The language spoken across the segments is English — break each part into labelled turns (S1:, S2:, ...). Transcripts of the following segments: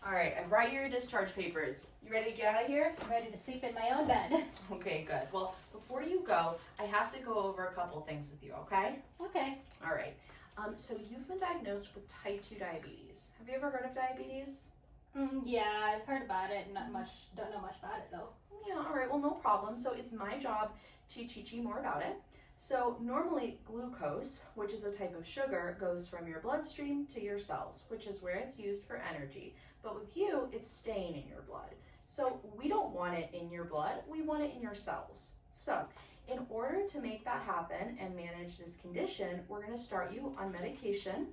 S1: All right, I brought you your discharge papers. You ready to get out of here?
S2: I'm ready to sleep in my own bed.
S1: Okay, good. Well, before you go, I have to go over a couple things with you, okay?
S2: Okay.
S1: All right. So you've been diagnosed with type 2 diabetes. Have you ever heard of diabetes?
S2: Yeah, I've heard about it. Don't know much about it though.
S1: Yeah, all right, well, no problem. So it's my job to teach you more about it. So normally glucose, which is a type of sugar, goes from your bloodstream to your cells, which is where it's used for energy. But with you, it's staying in your blood. So we don't want it in your blood, we want it in your cells. So in order to make that happen and manage this condition, we're gonna start you on medication,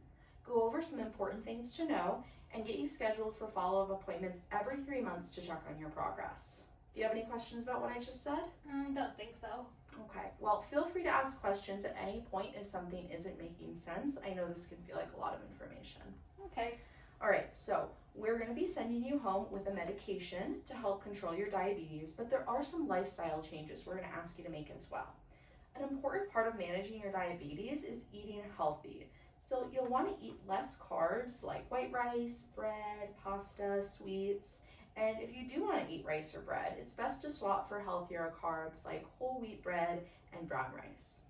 S1: go over some important things to know, and get you scheduled for follow-up appointments every 3 months to check on your progress. Do you have any questions about what I just said?
S2: Don't think so.
S1: Okay, well, feel free to ask questions at any point if something isn't making sense. I know this can feel like a lot of information.
S2: Okay.
S1: All right, so we're going to be sending you home with a medication to help control your diabetes, but there are some lifestyle changes we're going to ask you to make as well. An important part of managing your diabetes is eating healthy. So you'll want to eat less carbs like white rice, bread, pasta, sweets. And if you do want to eat rice or bread, it's best to swap for healthier carbs like whole wheat bread and brown rice.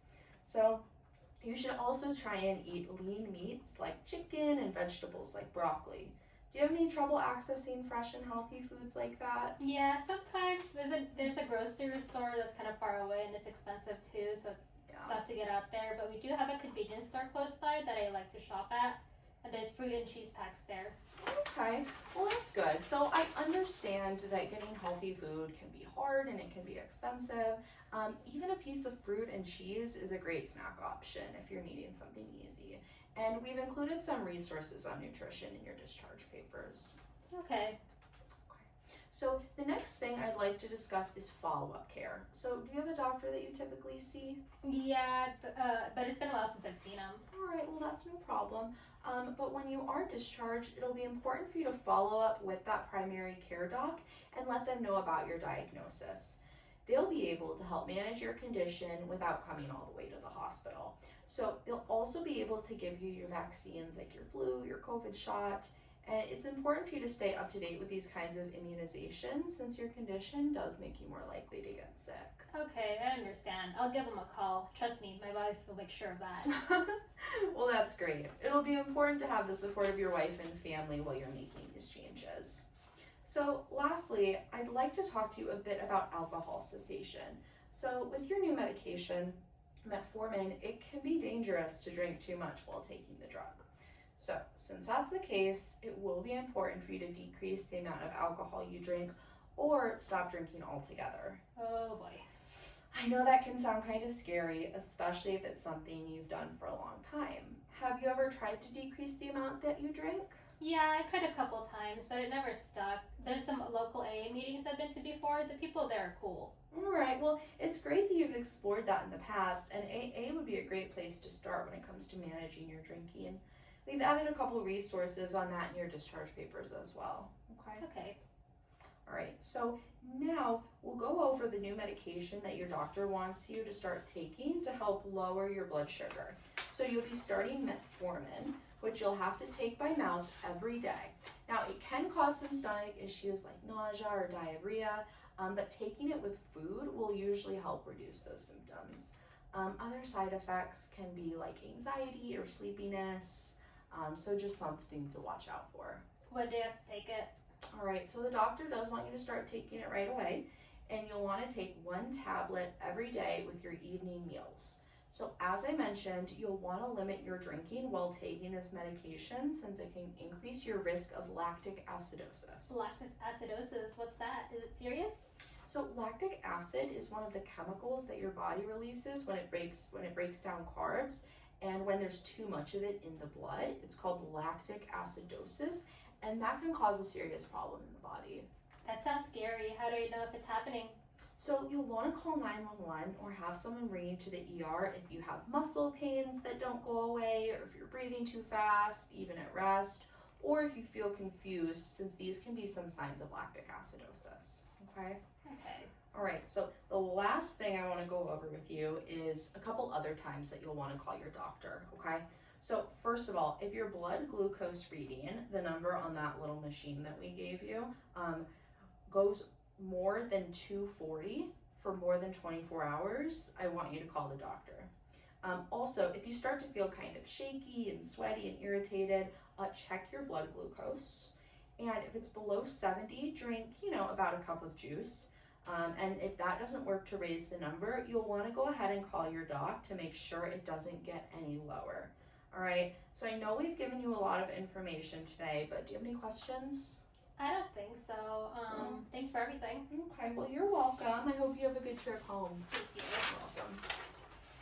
S1: So you should also try and eat lean meats like chicken and vegetables like broccoli. Do you have any trouble accessing fresh and healthy foods like that?
S2: Yeah, sometimes there's a grocery store that's kind of far away and it's expensive too, so it's tough to get out there. But we do have a convenience store close by that I like to shop at, and there's fruit and cheese packs there.
S1: Okay, well that's good. So I understand that getting healthy food can be hard and it can be expensive. Even a piece of fruit and cheese is a great snack option if you're needing something easy. And we've included some resources on nutrition in your discharge papers.
S2: Okay.
S1: So the next thing I'd like to discuss is follow-up care. So do you have a doctor that you typically see?
S2: Yeah, but it's been a while since I've seen him.
S1: All right, well that's no problem. But when you are discharged, it'll be important for you to follow up with that primary care doc and let them know about your diagnosis. They'll be able to help manage your condition without coming all the way to the hospital. So they'll also be able to give you your vaccines like your flu, your COVID shot, and it's important for you to stay up to date with these kinds of immunizations since your condition does make you more likely to get sick.
S2: Okay, I understand. I'll give him a call. Trust me, my wife will make sure of that.
S1: Well, that's great. It'll be important to have the support of your wife and family while you're making these changes. So lastly, I'd like to talk to you a bit about alcohol cessation. So with your new medication, metformin, it can be dangerous to drink too much while taking the drug. So since that's the case, it will be important for you to decrease the amount of alcohol you drink or stop drinking altogether.
S2: Oh boy.
S1: I know that can sound kind of scary, especially if it's something you've done for a long time. Have you ever tried to decrease the amount that you drink?
S2: Yeah, I tried a couple times, but it never stuck. There's some local AA meetings I've been to before. The people there are cool.
S1: All right, well, it's great that you've explored that in the past, and AA would be a great place to start when it comes to managing your drinking. We've added a couple resources on that in your discharge papers as well.
S2: Okay.
S1: All right, so now we'll go over the new medication that your doctor wants you to start taking to help lower your blood sugar. So you'll be starting metformin, which you'll have to take by mouth every day. Now, it can cause some stomach issues like nausea or diarrhea, but taking it with food will usually help reduce those symptoms. Other side effects can be like anxiety or sleepiness, so just something to watch out for.
S2: When do you have to take it?
S1: All right, so the doctor does want you to start taking it right away, and you'll want to take 1 tablet every day with your evening meals. So as I mentioned, you'll want to limit your drinking while taking this medication since it can increase your risk of lactic acidosis.
S2: Lactic acidosis, what's that? Is it serious?
S1: So lactic acid is one of the chemicals that your body releases when it breaks down carbs, and when there's too much of it in the blood, it's called lactic acidosis, and that can cause a serious problem in the body.
S2: That sounds scary. How do I know if it's happening?
S1: So you'll want to call 911 or have someone bring you to the ER if you have muscle pains that don't go away, or if you're breathing too fast, even at rest, or if you feel confused, since these can be some signs of lactic acidosis. Okay?
S2: Okay.
S1: All right, so the last thing I want to go over with you is a couple other times that you'll want to call your doctor, okay? So first of all, if your blood glucose reading, the number on that little machine that we gave you, goes more than 240 for more than 24 hours, I want you to call the doctor. Also, if you start to feel kind of shaky and sweaty and irritated, check your blood glucose. And if it's below 70, drink, about a cup of juice. And if that doesn't work to raise the number, you'll want to go ahead and call your doc to make sure it doesn't get any lower. All right, so I know we've given you a lot of information today, but do you have any questions?
S2: I don't think so. Thanks for everything.
S1: Okay, well, you're welcome. I hope you have a good trip home.
S2: Thank you.
S1: You're welcome.